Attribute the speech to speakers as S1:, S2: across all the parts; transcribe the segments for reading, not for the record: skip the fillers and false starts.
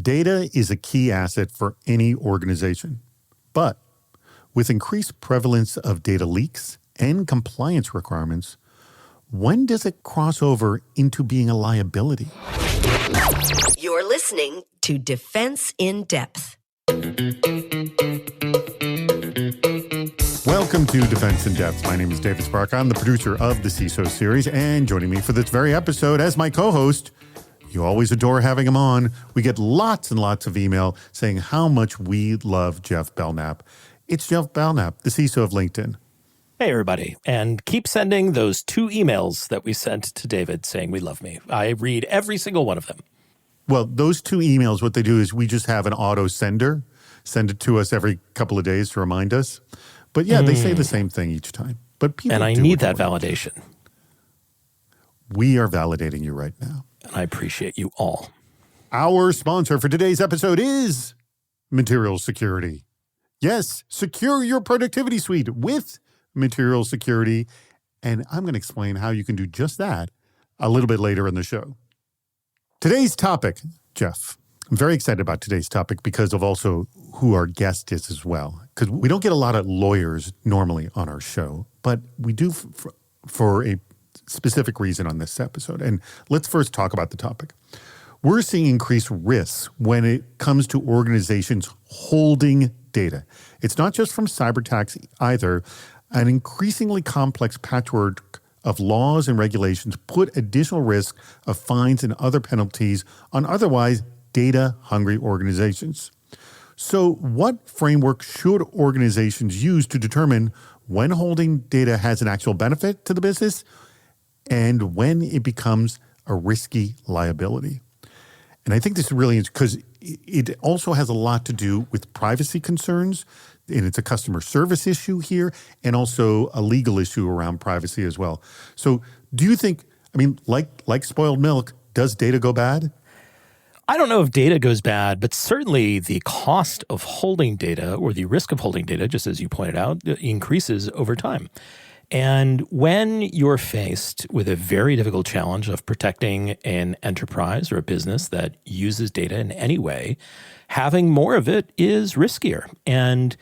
S1: Data is a key asset for any organization. But with increased prevalence of data leaks and compliance requirements, when does it cross over into being a liability?
S2: You're listening to Defense in Depth.
S1: Welcome to Defense in Depth. My name is David Spark. I'm the producer of the CISOs series, and joining me for this very episode as my co-host, you always adore having him on. We get lots and lots of email saying how much we love Jeff Belknap. It's Jeff Belknap, the CISO of LinkedIn.
S3: Hey, everybody. And keep sending those 2 emails that we sent to David saying we love me. I read every single one of them.
S1: Well, those 2 emails, what they do is we just have an auto sender send it to us every couple of days to remind us. But yeah, they say the same thing each time. But people
S3: and I need that validation.
S1: We are validating you right now.
S3: And I appreciate you all.
S1: Our sponsor for today's episode is Material Security. Yes, secure your productivity suite with Material Security. And I'm going to explain how you can do just that a little bit later in the show. Today's topic, Jeff, I'm very excited about today's topic because of also who our guest is as well. Because we don't get a lot of lawyers normally on our show, but we do for a specific reason on this episode. And let's first talk about the topic. We're seeing increased risks when it comes to organizations holding data. It's not just from cyber attacks either. An increasingly complex patchwork of laws and regulations put additional risk of fines and other penalties on otherwise data-hungry organizations. So what framework should organizations use to determine when holding data has an actual benefit to the business and when it becomes a risky liability? And I think this is really because it also has a lot to do with privacy concerns, and it's a customer service issue here, and also a legal issue around privacy as well. So do you think, like spoiled milk, does data go bad?
S3: I don't know if data goes bad, but certainly the cost of holding data or the risk of holding data, just as you pointed out, increases over time. And when you're faced with a very difficult challenge of protecting an enterprise or a business that uses data in any way, having more of it is riskier. And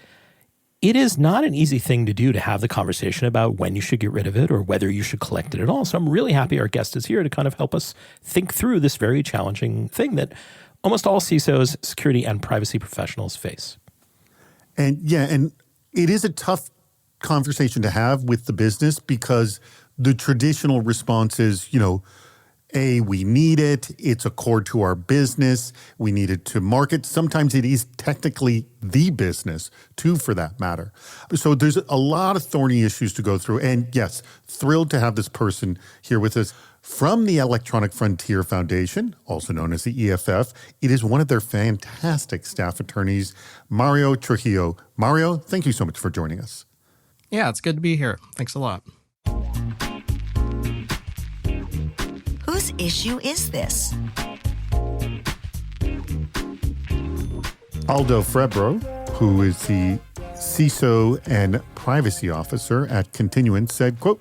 S3: it is not an easy thing to do to have the conversation about when you should get rid of it or whether you should collect it at all. So I'm really happy our guest is here to kind of help us think through this very challenging thing that almost all CISOs, security and privacy professionals face.
S1: And it is a tough conversation to have with the business because the traditional response is, we need it. It's a core to our business. We need it to market. Sometimes it is technically the business too, for that matter. So there's a lot of thorny issues to go through. And yes, thrilled to have this person here with us from the Electronic Frontier Foundation, also known as the EFF. It is one of their fantastic staff attorneys, Mario Trujillo. Mario, thank you so much for joining us.
S4: Yeah, it's good to be here. Thanks a lot.
S2: Whose issue is this?
S1: Aldo Frebro, who is the CISO and privacy officer at Continuance, said, quote,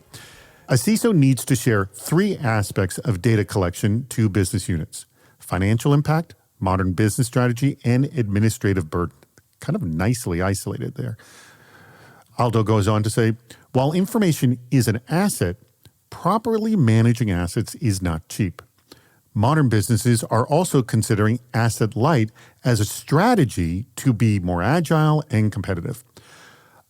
S1: "A CISO needs to share 3 aspects of data collection to business units: financial impact, modern business strategy, and administrative burden." Kind of nicely isolated there. Aldo goes on to say, while information is an asset, properly managing assets is not cheap. Modern businesses are also considering asset light as a strategy to be more agile and competitive.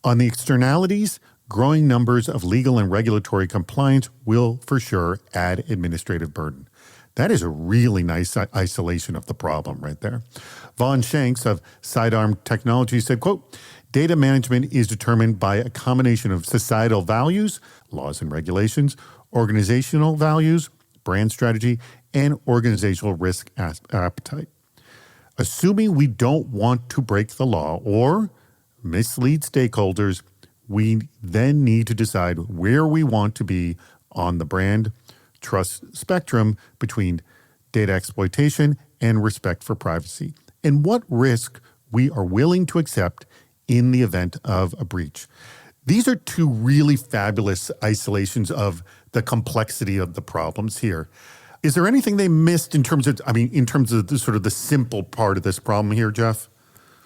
S1: On the externalities, growing numbers of legal and regulatory compliance will for sure add administrative burden. That is a really nice isolation of the problem right there. Vaughn Shanks of Sidearm Technology said, quote, "Data management is determined by a combination of societal values, laws and regulations, organizational values, brand strategy, and organizational risk appetite. Assuming we don't want to break the law or mislead stakeholders, we then need to decide where we want to be on the brand trust spectrum between data exploitation and respect for privacy, and what risk we are willing to accept in the event of a breach." These are 2 really fabulous isolations of the complexity of the problems here. Is there anything they missed in terms of the sort of the simple part of this problem here, Jeff?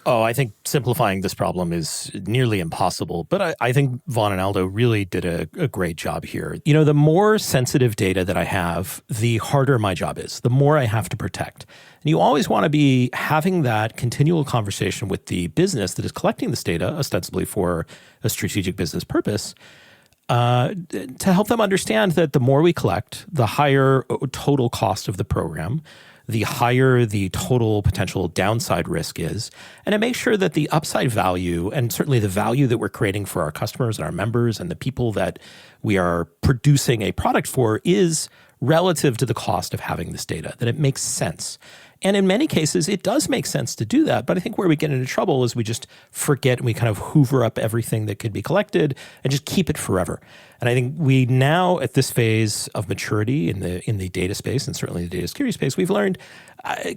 S3: Oh, I think simplifying this problem is nearly impossible, but I think Vaughn and Aldo really did a great job here. You know, the more sensitive data that I have, the harder my job is, the more I have to protect. And you always want to be having that continual conversation with the business that is collecting this data, ostensibly for a strategic business purpose, to help them understand that the more we collect, the higher total cost of the program, the higher the total potential downside risk is, and to make sure that the upside value and certainly the value that we're creating for our customers and our members and the people that we are producing a product for is relative to the cost of having this data, that it makes sense. And in many cases, it does make sense to do that. But I think where we get into trouble is we just forget and we kind of hoover up everything that could be collected and just keep it forever. And I think we now, at this phase of maturity in the data space and certainly the data security space, we've learned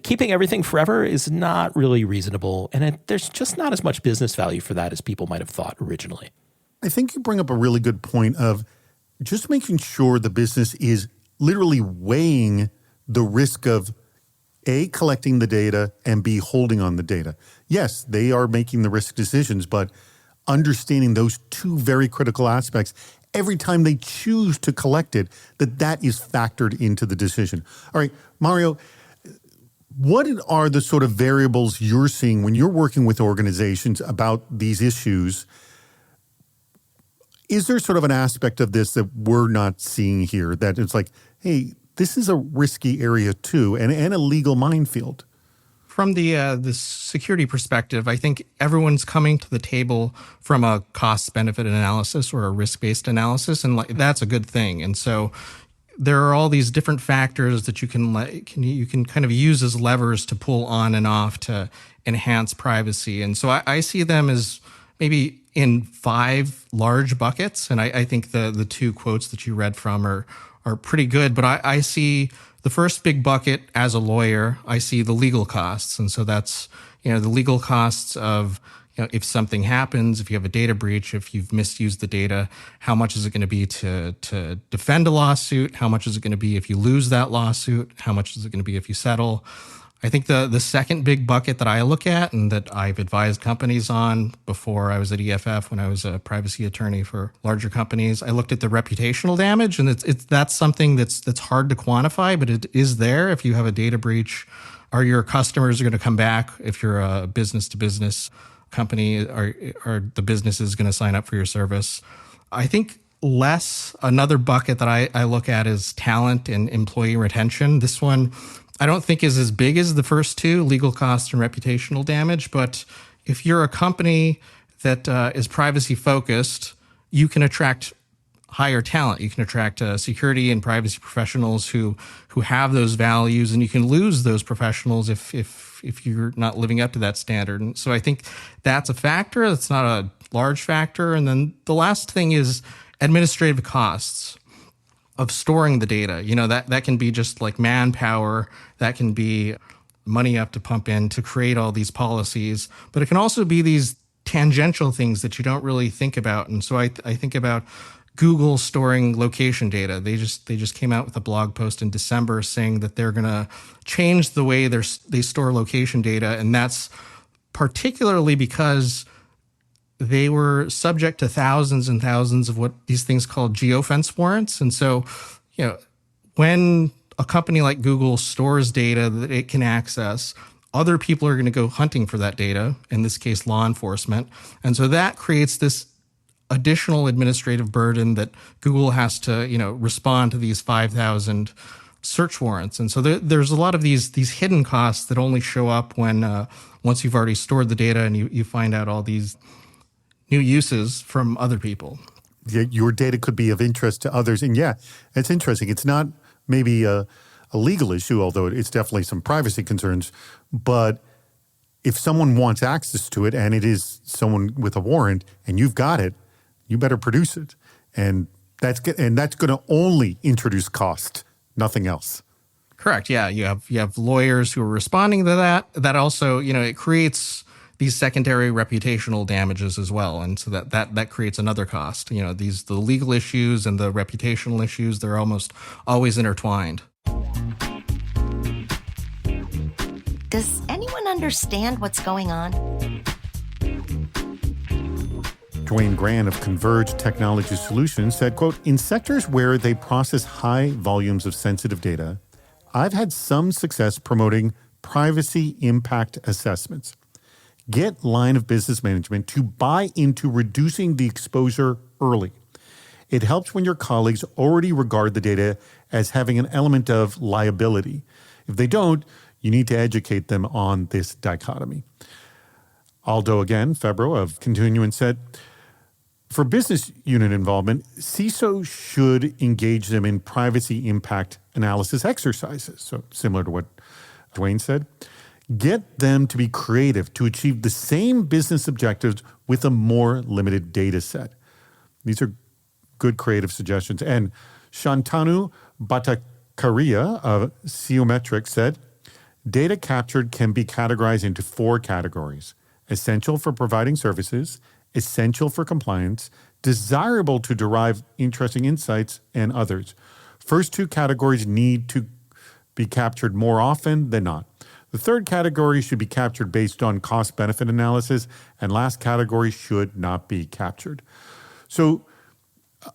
S3: keeping everything forever is not really reasonable. And there's just not as much business value for that as people might have thought originally.
S1: I think you bring up a really good point of just making sure the business is literally weighing the risk of A, collecting the data, and B, holding on the data. Yes, they are making the risk decisions, but understanding those two very critical aspects every time they choose to collect it, that is factored into the decision. All right, Mario, what are the sort of variables you're seeing when you're working with organizations about these issues? Is there sort of an aspect of this that we're not seeing here, that it's like, hey, this is a risky area too, and a legal minefield?
S4: From the security perspective, I think everyone's coming to the table from a cost-benefit analysis or a risk-based analysis, and that's a good thing. And so there are all these different factors that you can kind of use as levers to pull on and off to enhance privacy. And so I see them as maybe in 5 large buckets, and I think the 2 quotes that you read from are pretty good. But I see the first big bucket as a lawyer, I see the legal costs. And so that's, the legal costs of, if something happens, if you have a data breach, if you've misused the data, how much is it going to be to defend a lawsuit? How much is it going to be if you lose that lawsuit? How much is it going to be if you settle? I think the second big bucket that I look at and that I've advised companies on before I was at EFF, when I was a privacy attorney for larger companies, I looked at the reputational damage, and that's something that's hard to quantify, but it is there. If you have a data breach, are your customers going to come back? If you're a business-to-business company, are the businesses going to sign up for your service? I think another bucket that I look at is talent and employee retention. This one I don't think is as big as the first 2, legal costs and reputational damage. But if you're a company that is privacy focused, you can attract higher talent. You can attract security and privacy professionals who have those values, and you can lose those professionals if you're not living up to that standard. And so I think that's a factor. That's not a large factor. And then the last thing is administrative costs of storing the data. That can be just like manpower. That can be money you have to pump in to create all these policies. But it can also be these tangential things that you don't really think about. And so I think about Google storing location data. They just came out with a blog post in December saying that they're going to change the way they store location data. And that's particularly because they were subject to thousands and thousands of what these things called geofence warrants. And so, when a company like Google stores data that it can access, other people are going to go hunting for that data, in this case, law enforcement. And so that creates this additional administrative burden that Google has to, respond to these 5,000 search warrants. And so there's a lot of these hidden costs that only show up when once you've already stored the data and you find out all these new uses from other people.
S1: Your data could be of interest to others. And yeah, it's interesting. It's not maybe a legal issue, although it's definitely some privacy concerns. But if someone wants access to it and it is someone with a warrant and you've got it, you better produce it. And that's going to only introduce cost, nothing else.
S4: Correct. Yeah. You have lawyers who are responding to that. That also, it creates these secondary reputational damages as well. And so that creates another cost. The legal issues and the reputational issues, they're almost always intertwined.
S2: Does anyone understand what's going on?
S1: Dwayne Grant of Converge Technology Solutions said, quote, in sectors where they process high volumes of sensitive data, I've had some success promoting privacy impact assessments. Get line of business management to buy into reducing the exposure early. It helps when your colleagues already regard the data as having an element of liability. If they don't, you need to educate them on this dichotomy. Aldo, again, Febro of Continuance said, for business unit involvement, CISO should engage them in privacy impact analysis exercises. So similar to what Dwayne said. Get them to be creative to achieve the same business objectives with a more limited data set. These are good creative suggestions. And Shantanu Bhattacharya of Geometric said, data captured can be categorized into 4 categories: essential for providing services, essential for compliance, desirable to derive interesting insights, and others. First 2 categories need to be captured more often than not. The third category should be captured based on cost-benefit analysis, and last category should not be captured. So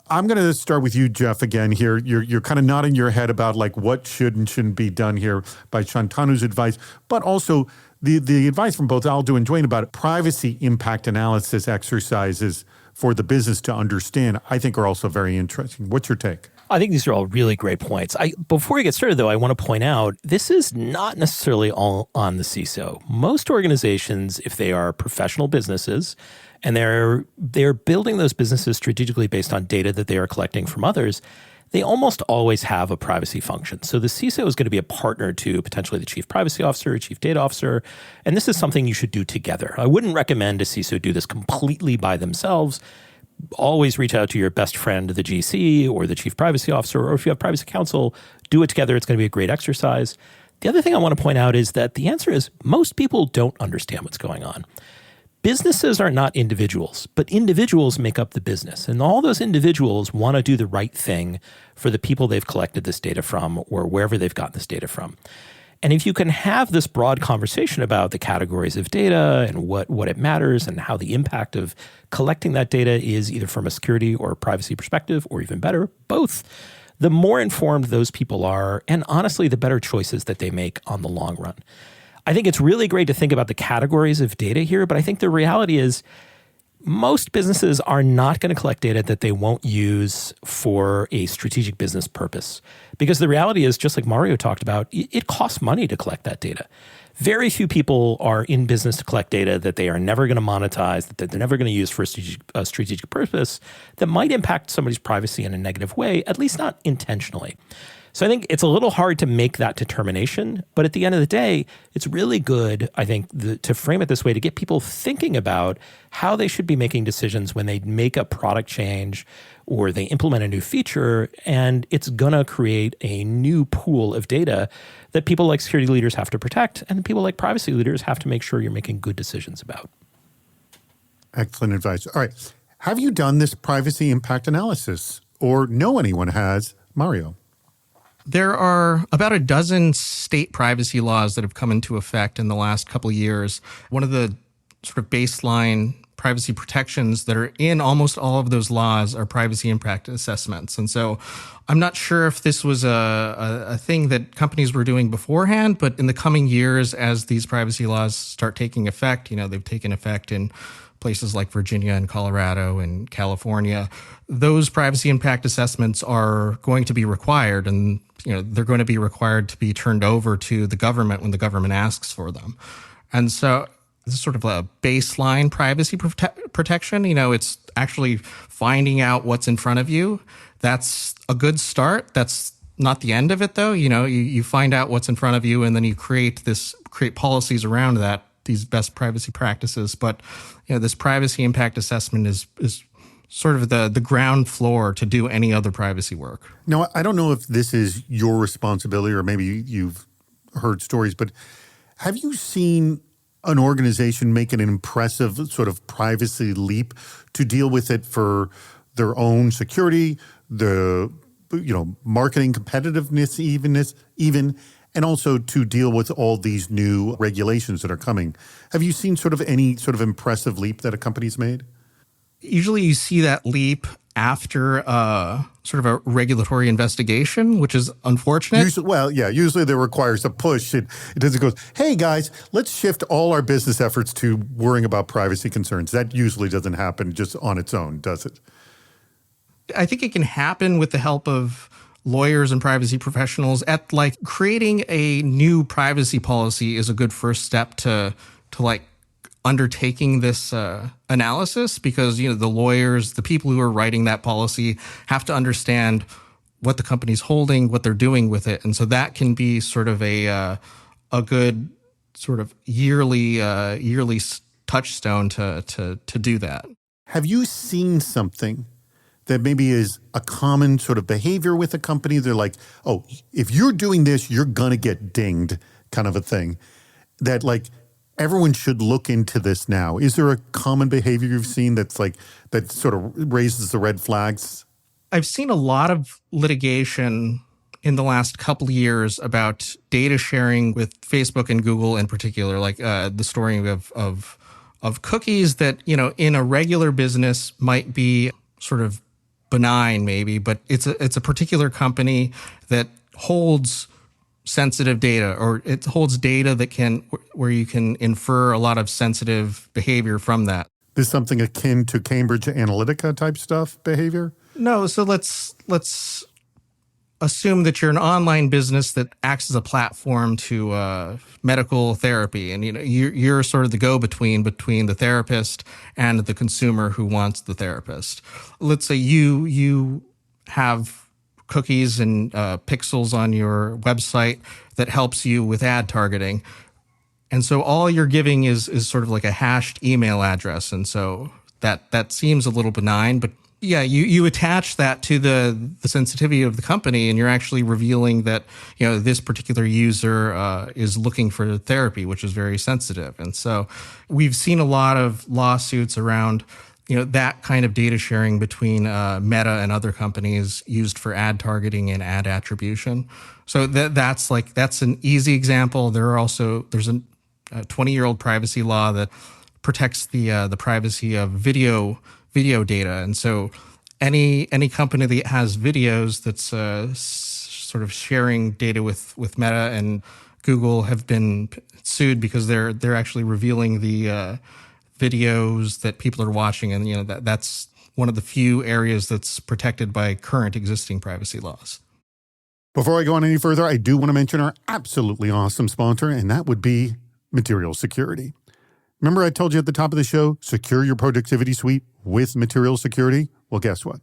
S1: I'm going to start with you, Jeff, again here. You're kind of nodding your head about like what should and shouldn't be done here by Shantanu's advice, but also the advice from both Aldo and Dwayne about privacy impact analysis exercises for the business to understand, I think are also very interesting. What's your take?
S3: I think these are all really great points. Before we get started, though, I want to point out this is not necessarily all on the CISO. Most organizations, if they are professional businesses and they're building those businesses strategically based on data that they are collecting from others, they almost always have a privacy function. So the CISO is going to be a partner to potentially the chief privacy officer, chief data officer, and this is something you should do together. I wouldn't recommend a CISO do this completely by themselves. Always reach out to your best friend, the GC or the chief privacy officer, or if you have privacy counsel, do it together. It's going to be a great exercise. The other thing I want to point out is that the answer is most people don't understand what's going on. Businesses are not individuals, but individuals make up the business. And all those individuals want to do the right thing for the people they've collected this data from or wherever they've gotten this data from. And if you can have this broad conversation about the categories of data and what it matters and how the impact of collecting that data is either from a security or a privacy perspective, or even better, both, the more informed those people are, and honestly, the better choices that they make on the long run. I think it's really great to think about the categories of data here, but I think the reality is most businesses are not going to collect data that they won't use for a strategic business purpose. Because the reality is, just like Mario talked about, it costs money to collect that data. Very few people are in business to collect data that they are never going to monetize, that they're never going to use for a strategic purpose that might impact somebody's privacy in a negative way, at least not intentionally. So I think it's a little hard to make that determination, but at the end of the day, it's really good, I think, to frame it this way, to get people thinking about how they should be making decisions when they make a product change or they implement a new feature, and it's going to create a new pool of data that people like security leaders have to protect, and people like privacy leaders have to make sure you're making good decisions about.
S1: Excellent advice. All right. Have you done this privacy impact analysis or know anyone has, Mario?
S4: There are about a dozen state privacy laws that have come into effect in the last couple of years. One of the sort of baseline privacy protections that are in almost all of those laws are privacy impact assessments. And so I'm not sure if this was a thing that companies were doing beforehand, but in the coming years, as these privacy laws start taking effect, they've taken effect in places like Virginia and Colorado and California, those privacy impact assessments are going to be required, and they're going to be required to be turned over to the government when the government asks for them. And so this is sort of a baseline privacy protection. It's actually finding out what's in front of you. That's a good start. That's not the end of it, though. You find out what's in front of you, and then you create policies around that, these best privacy practices. But this privacy impact assessment is sort of the ground floor to do any other privacy work.
S1: Now, I don't know if this is your responsibility or maybe you've heard stories, but have you seen an organization make an impressive sort of privacy leap to deal with it for their own security, the marketing competitiveness even, and also to deal with all these new regulations that are coming. Have you seen sort of any sort of impressive leap that a company's made?
S4: Usually you see that leap after sort of a regulatory investigation, which is unfortunate.
S1: Usually that requires a push. It doesn't go, hey guys, let's shift all our business efforts to worrying about privacy concerns. That usually doesn't happen just on its own, does it?
S4: I think it can happen with the help of lawyers and privacy professionals. At like creating a new privacy policy is a good first step to like undertaking this analysis, because the lawyers, the people who are writing that policy, have to understand what the company's holding, what they're doing with it, and so that can be sort of a good sort of yearly touchstone to do that.
S1: Have you seen something that maybe is a common sort of behavior with a company? They're like, oh, if you're doing this, you're gonna get dinged, kind of a thing. That like everyone should look into this now. Is there a common behavior you've seen that sort of raises the red flags?
S4: I've seen a lot of litigation in the last couple of years about data sharing with Facebook and Google in particular, like the story of cookies that, in a regular business might be sort of benign maybe, but it's a particular company that holds sensitive data, or it holds data where you can infer a lot of sensitive behavior from that.
S1: Is something akin to Cambridge Analytica type stuff behavior?
S4: No, so let's assume that you're an online business that acts as a platform to medical therapy, and you're sort of the go-between between the therapist and the consumer who wants the therapist. Let's say you have cookies and pixels on your website that helps you with ad targeting. And so all you're giving is sort of like a hashed email address. And so that seems a little benign, but yeah, you attach that to the sensitivity of the company, and you're actually revealing that, this particular user is looking for therapy, which is very sensitive. And so we've seen a lot of lawsuits around that kind of data sharing between Meta and other companies used for ad targeting and ad attribution. So that's an easy example. There's a 20-year-old privacy law that protects the privacy of video data, and so any company that has videos that's sort of sharing data with Meta and Google have been sued because they're actually revealing the videos that people are watching, and that's one of the few areas that's protected by current existing privacy laws.
S1: Before I go on any further, I do want to mention our absolutely awesome sponsor, and that would be Material Security. Remember I told you at the top of the show, secure your productivity suite with Material Security? Well, guess what?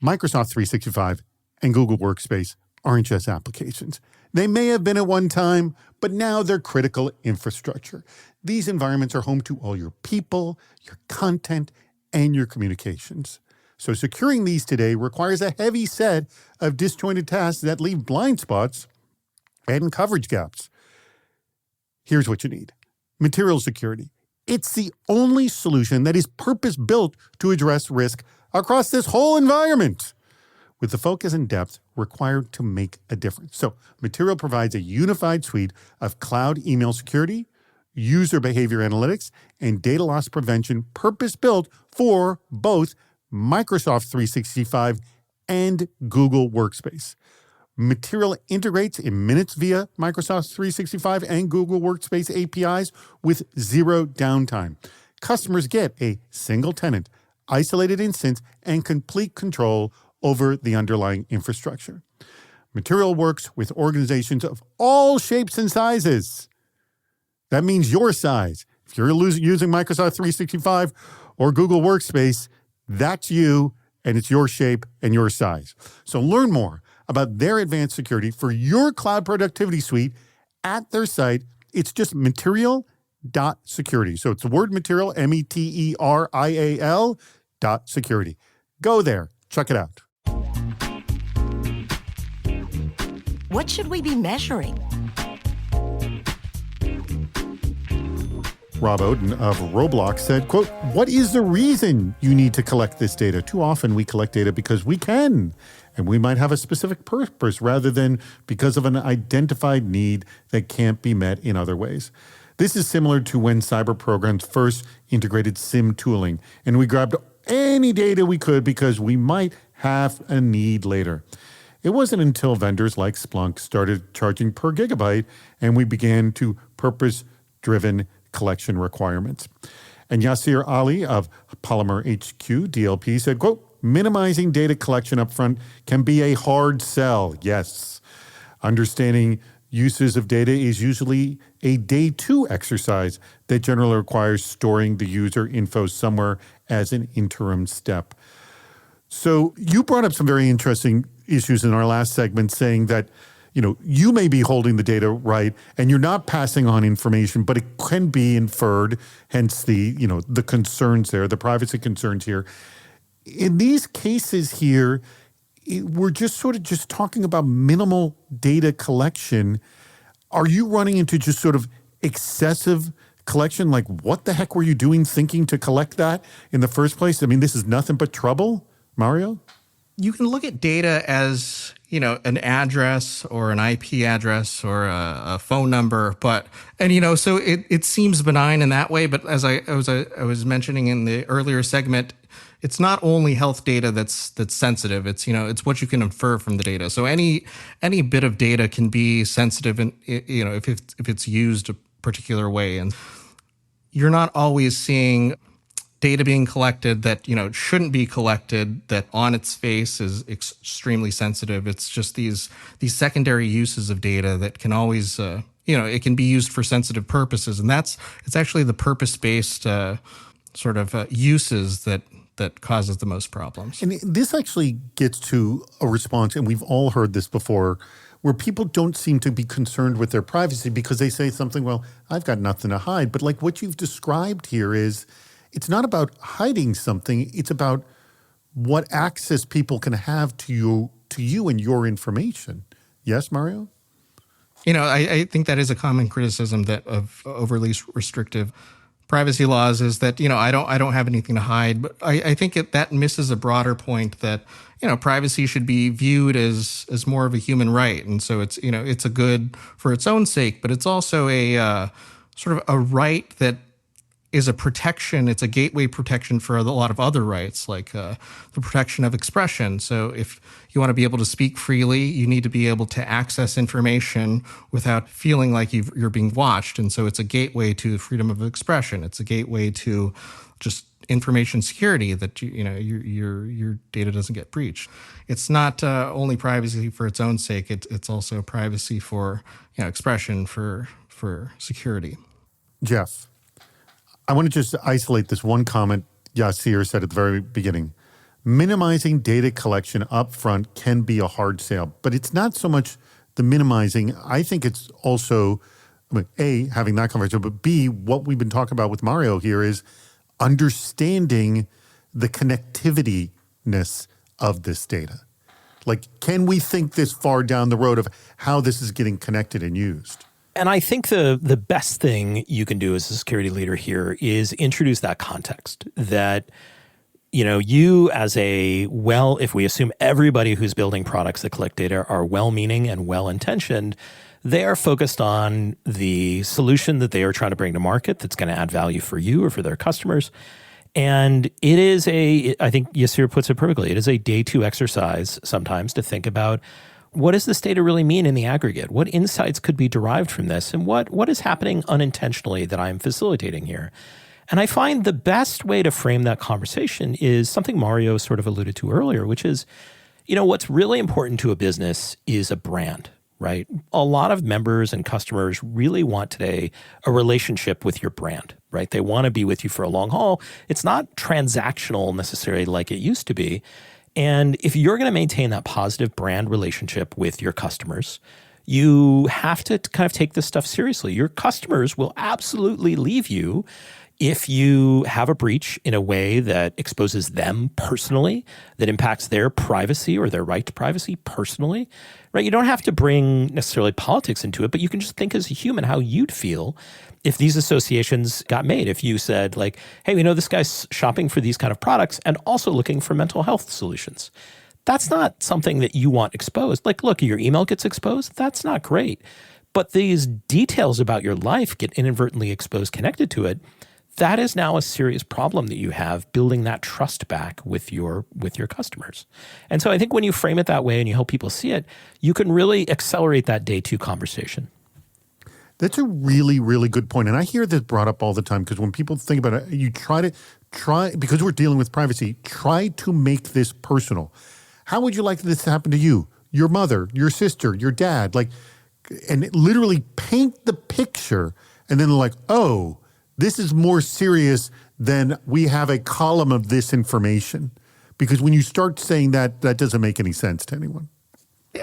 S1: Microsoft 365 and Google Workspace aren't just applications. They may have been at one time, but now they're critical infrastructure. These environments are home to all your people, your content, and your communications. So securing these today requires a heavy set of disjointed tasks that leave blind spots and coverage gaps. Here's what you need. Material Security. It's the only solution that is purpose-built to address risk across this whole environment, with the focus and depth required to make a difference. So Material provides a unified suite of cloud email security, user behavior analytics, and data loss prevention purpose-built for both Microsoft 365 and Google Workspace. Material integrates in minutes via Microsoft 365 and Google Workspace APIs with zero downtime. Customers get a single tenant, isolated instance, and complete control over the underlying infrastructure. Material works with organizations of all shapes and sizes. That means your size. If you're using Microsoft 365 or Google Workspace, that's you, and it's your shape and your size. So learn more about their advanced security for your cloud productivity suite at their site. It's just material.security. So it's the word material, METERIAL.security. Go there. Check it out.
S2: What should we be measuring?
S1: Rob Oden of Roblox said, quote, "What is the reason you need to collect this data? Too often we collect data because we can, And we might have a specific purpose rather than because of an identified need that can't be met in other ways. This is similar to when cyber programs first integrated SIM tooling, and we grabbed any data we could because we might have a need later. It wasn't until vendors like Splunk started charging per gigabyte and we began to purpose-driven collection requirements. And Yasir Ali of Polymer HQ DLP said, quote, minimizing data collection upfront can be a hard sell. Yes. Understanding uses of data is usually a day two exercise that generally requires storing the user info somewhere as an interim step. So you brought up some very interesting issues in our last segment saying that, you may be holding the data right and you're not passing on information, but it can be inferred, hence the concerns there, the privacy concerns here. In these cases here, we're just talking about minimal data collection. Are you running into just sort of excessive collection? Like, what the heck were you doing thinking to collect that in the first place? I mean, this is nothing but trouble, Mario?
S4: You can look at data as, an address or an IP address or a phone number, so it seems benign in that way. But as I was mentioning in the earlier segment, it's not only health data that's sensitive. It's it's what you can infer from the data. So any bit of data can be sensitive, and if it's used a particular way, and you're not always seeing data being collected that shouldn't be collected, that on its face is extremely sensitive. It's just these secondary uses of data that can always it can be used for sensitive purposes, and it's actually the purpose-based uses that causes the most problems.
S1: And this actually gets to a response, and we've all heard this before, where people don't seem to be concerned with their privacy because they say something, well, I've got nothing to hide. But like what you've described here is, it's not about hiding something. It's about what access people can have to you and your information. Yes, Mario?
S4: I think that is a common criticism of overly restrictive privacy laws is that, I don't have anything to hide. But I think that misses a broader point that, privacy should be viewed as more of a human right. And so it's, it's a good for its own sake, but it's also a sort of a right that is a protection. It's a gateway protection for a lot of other rights, like the protection of expression. So if you want to be able to speak freely, you need to be able to access information without feeling like you're being watched. And so it's a gateway to freedom of expression. It's a gateway to just information security, that your data doesn't get breached. It's not only privacy for its own sake. It's also privacy for expression, for security.
S1: Jeff, I want to just isolate this one comment Yasir said at the very beginning. Minimizing data collection up front can be a hard sale, but it's not so much the minimizing. I think it's also, A, having that conversation, but B, what we've been talking about with Mario here is understanding the connectivity-ness of this data. Like, can we think this far down the road of how this is getting connected and used?
S3: And I think the best thing you can do as a security leader here is introduce that context that, you as if we assume everybody who's building products that collect data are well-meaning and well-intentioned, they are focused on the solution that they are trying to bring to market that's going to add value for you or for their customers. And it is I think Yasir puts it perfectly, it is a day two exercise sometimes to think about, what does this data really mean in the aggregate? What insights could be derived from this? And what is happening unintentionally that I'm facilitating here? And I find the best way to frame that conversation is something Mario sort of alluded to earlier, which is, what's really important to a business is a brand, right? A lot of members and customers really want today a relationship with your brand, right? They want to be with you for a long haul. It's not transactional necessarily like it used to be. And if you're going to maintain that positive brand relationship with your customers, you have to kind of take this stuff seriously. Your customers will absolutely leave you if you have a breach in a way that exposes them personally, that impacts their privacy or their right to privacy personally, right? You don't have to bring necessarily politics into it, but you can just think as a human how you'd feel if these associations got made. If you said like, hey, this guy's shopping for these kind of products and also looking for mental health solutions. That's not something that you want exposed. Like, look, your email gets exposed. That's not great. But these details about your life get inadvertently exposed, connected to it. That is now a serious problem that you have building that trust back with your customers. And so I think when you frame it that way and you help people see it, you can really accelerate that day two conversation.
S1: That's a really, really good point. And I hear this brought up all the time because when people think about it, you try, because we're dealing with privacy, try to make this personal. How would you like this to happen to you, your mother, your sister, your dad? And literally paint the picture and then like, oh, this is more serious than we have a column of this information. Because when you start saying that, that doesn't make any sense to anyone.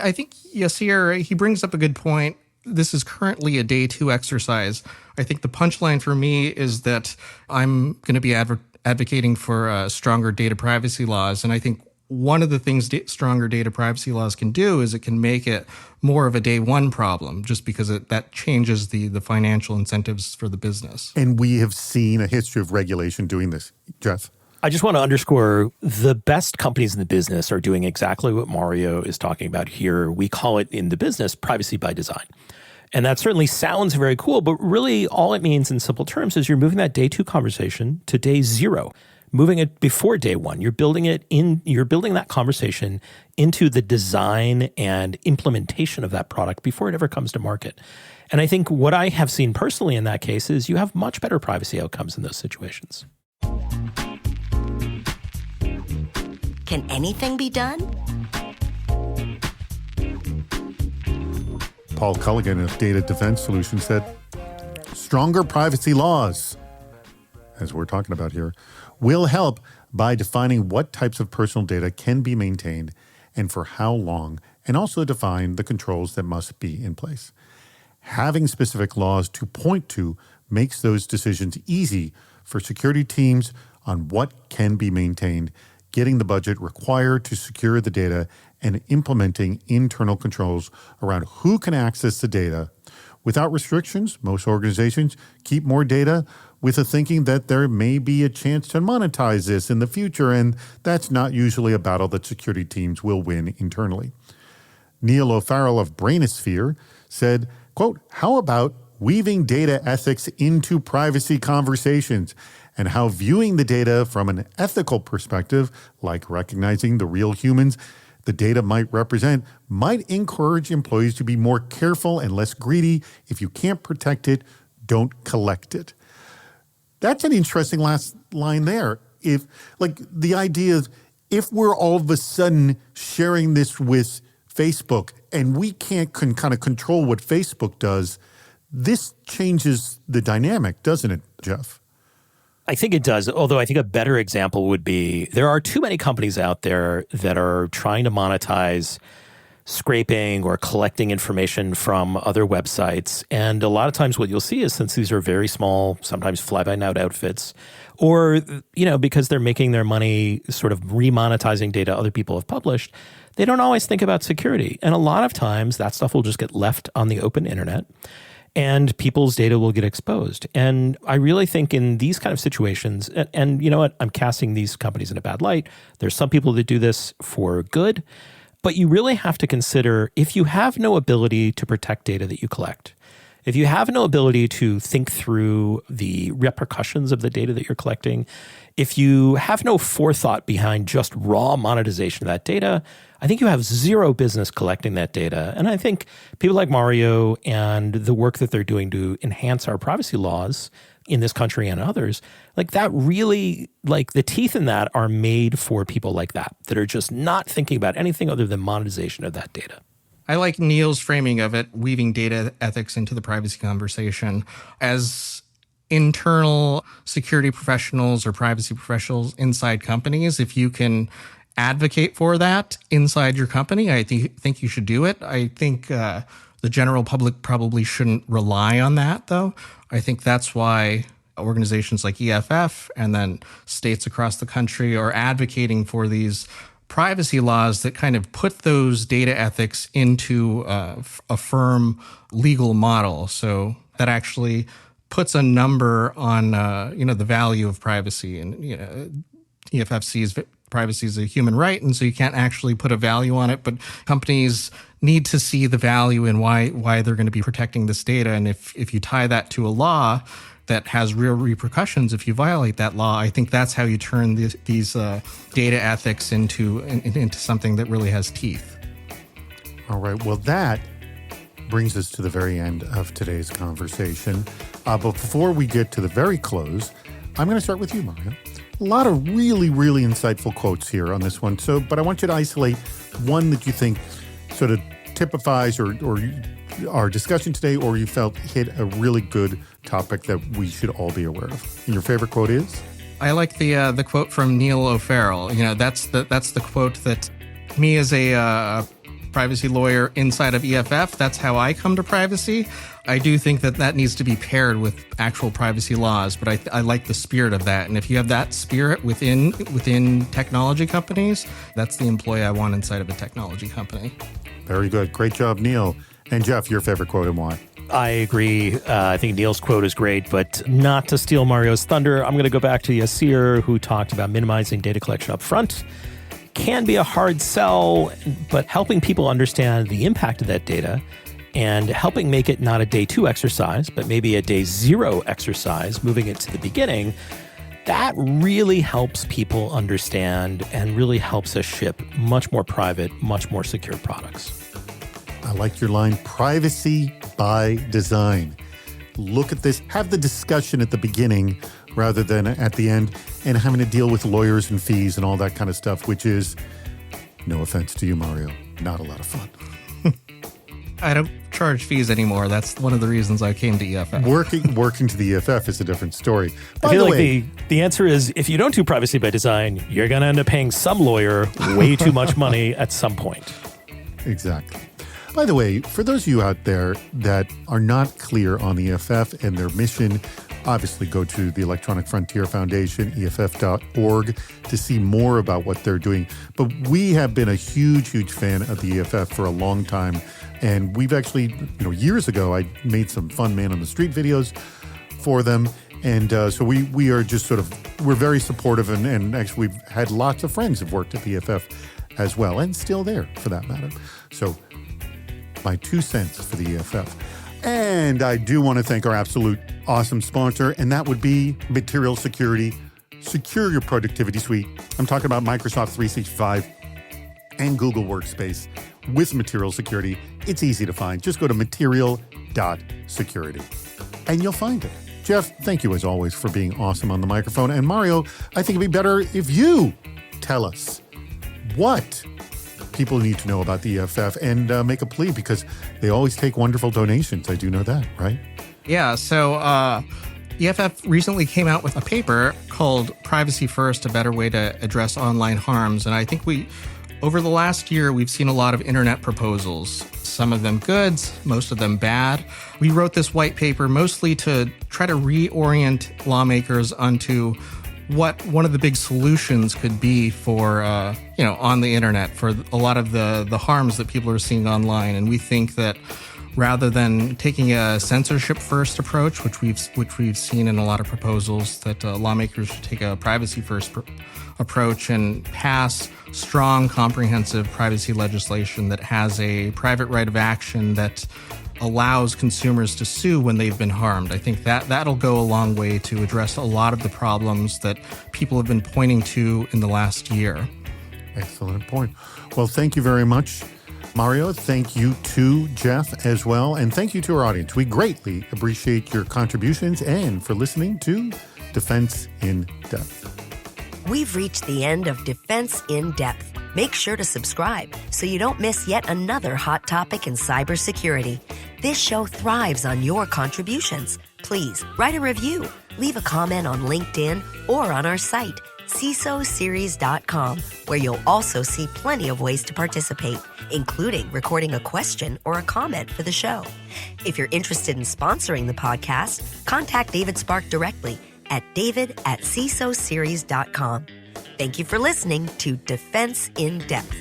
S4: I think Yasir, he brings up a good point. This is currently a day two exercise. I think the punchline for me is that I'm going to be advocating for stronger data privacy laws. And I think one of the things stronger data privacy laws can do is it can make it more of a day one problem, just because that changes the financial incentives for the business.
S1: And we have seen a history of regulation doing this. Jeff?
S3: I just want to underscore the best companies in the business are doing exactly what Mario is talking about here. We call it in the business privacy by design. And that certainly sounds very cool, but really all it means in simple terms is you're moving that day two conversation to day zero. Moving it before day one. You're building that conversation into the design and implementation of that product before it ever comes to market. And I think what I have seen personally in that case is you have much better privacy outcomes in those situations.
S2: Can anything be done?
S1: Paul Culligan of Data Defense Solutions said, stronger privacy laws, as we're talking about here, will help by defining what types of personal data can be maintained and for how long, and also define the controls that must be in place. Having specific laws to point to makes those decisions easy for security teams on what can be maintained, getting the budget required to secure the data, and implementing internal controls around who can access the data. Without restrictions, most organizations keep more data with the thinking that there may be a chance to monetize this in the future, and that's not usually a battle that security teams will win internally. Neil O'Farrell of Brainosphere said, quote, how about weaving data ethics into privacy conversations and how viewing the data from an ethical perspective, like recognizing the real humans the data might represent, might encourage employees to be more careful and less greedy. If you can't protect it, don't collect it. That's an interesting last line there. If, like, the idea is if we're all of a sudden sharing this with Facebook and we can't kind of control what Facebook does, this changes the dynamic, doesn't it, Jeff?
S3: I think it does, although I think a better example would be there are too many companies out there that are trying to monetize scraping or collecting information from other websites. And a lot of times what you'll see is, since these are very small, sometimes fly-by-night outfits, or, because they're making their money sort of remonetizing data other people have published, they don't always think about security. And a lot of times that stuff will just get left on the open internet, and people's data will get exposed. And I really think in these kind of situations, and you know what, I'm casting these companies in a bad light. There's some people that do this for good, but you really have to consider, if you have no ability to protect data that you collect, if you have no ability to think through the repercussions of the data that you're collecting, if you have no forethought behind just raw monetization of that data, I think you have zero business collecting that data. And I think people like Mario and the work that they're doing to enhance our privacy laws in this country and others, like that really, like the teeth in that are made for people like that are just not thinking about anything other than monetization of that data.
S4: I like Neil's framing of it, weaving data ethics into the privacy conversation. As internal security professionals or privacy professionals inside companies, if you can advocate for that inside your company, I think you should do it. I think the general public probably shouldn't rely on that, though. I think that's why organizations like EFF and then states across the country are advocating for these privacy laws that kind of put those data ethics into a firm legal model. So that actually puts a number on the value of privacy. And EFF sees privacy is a human right, and so you can't actually put a value on it. But companies need to see the value in why they're going to be protecting this data. And if you tie that to a law that has real repercussions if you violate that law, I think that's how you turn these data ethics into something that really has teeth.
S1: All right. Well, that brings us to the very end of today's conversation. But before we get to the very close, I'm going to start with you, Mario. A lot of really, really insightful quotes here on this one. But I want you to isolate one that you think sort of typifies or our discussion today, or you felt hit a really good topic that we should all be aware of. And your favorite quote is?
S4: I like the quote from Neil O'Farrell. That's the quote that me as a privacy lawyer inside of EFF, that's how I come to privacy. I do think that needs to be paired with actual privacy laws, but I like the spirit of that. And if you have that spirit within technology companies, that's the employee I want inside of a technology company.
S1: Very good. Great job, Neil. And Jeff, your favorite quote and why?
S3: I agree. I think Neil's quote is great, but not to steal Mario's thunder, I'm going to go back to Yasir, who talked about minimizing data collection up front. Can be a hard sell, but helping people understand the impact of that data and helping make it not a day 2 exercise, but maybe a day 0 exercise, moving it to the beginning, that really helps people understand and really helps us ship much more private, much more secure products.
S1: I like your line, privacy by design. Look at this, have the discussion at the beginning rather than at the end and having to deal with lawyers and fees and all that kind of stuff, which is, no offense to you, Mario, not a lot of fun.
S4: I don't charge fees anymore. That's one of the reasons I came to EFF.
S1: Working to the EFF is a different story.
S3: I feel like the answer is, if you don't do privacy by design, you're going to end up paying some lawyer way too much money at some point.
S1: Exactly. By the way, for those of you out there that are not clear on EFF and their mission, obviously go to the Electronic Frontier Foundation, EFF.org, to see more about what they're doing. But we have been a huge, huge fan of the EFF for a long time. And we've actually, years ago, I made some fun man on the street videos for them. And so we are just we're very supportive. And actually, we've had lots of friends who've worked at the EFF as well, and still there for that matter. So my 2 cents for the EFF. And I do want to thank our absolute awesome sponsor, and that would be Material Security. Secure your productivity suite. I'm talking about Microsoft 365 and Google Workspace with Material Security. It's easy to find. Just go to material.security and you'll find it. Jeff, thank you as always for being awesome on the microphone. And Mario, I think it'd be better if you tell us what people need to know about the EFF and make a plea, because they always take wonderful donations. I do know that, right?
S4: Yeah, so EFF recently came out with a paper called Privacy First, a better way to address online harms. And I think over the last year, we've seen a lot of internet proposals, some of them good, most of them bad. We wrote this white paper mostly to try to reorient lawmakers onto what one of the big solutions could be for, on the internet for a lot of the harms that people are seeing online. And we think that rather than taking a censorship-first approach, which we've seen in a lot of proposals, that lawmakers should take a privacy-first approach and pass strong, comprehensive privacy legislation that has a private right of action that allows consumers to sue when they've been harmed. I think that'll go a long way to address a lot of the problems that people have been pointing to in the last year.
S1: Excellent point. Well, thank you very much, Mario. Thank you to Jeff as well. And thank you to our audience. We greatly appreciate your contributions and for listening to Defense in Depth.
S2: We've reached the end of Defense in Depth. Make sure to subscribe so you don't miss yet another hot topic in cybersecurity. This show thrives on your contributions. Please write a review, leave a comment on LinkedIn or on our site, CISOseries.com, where you'll also see plenty of ways to participate, including recording a question or a comment for the show. If you're interested in sponsoring the podcast, contact David Spark directly at david@CISOseries.com. Thank you for listening to Defense in Depth.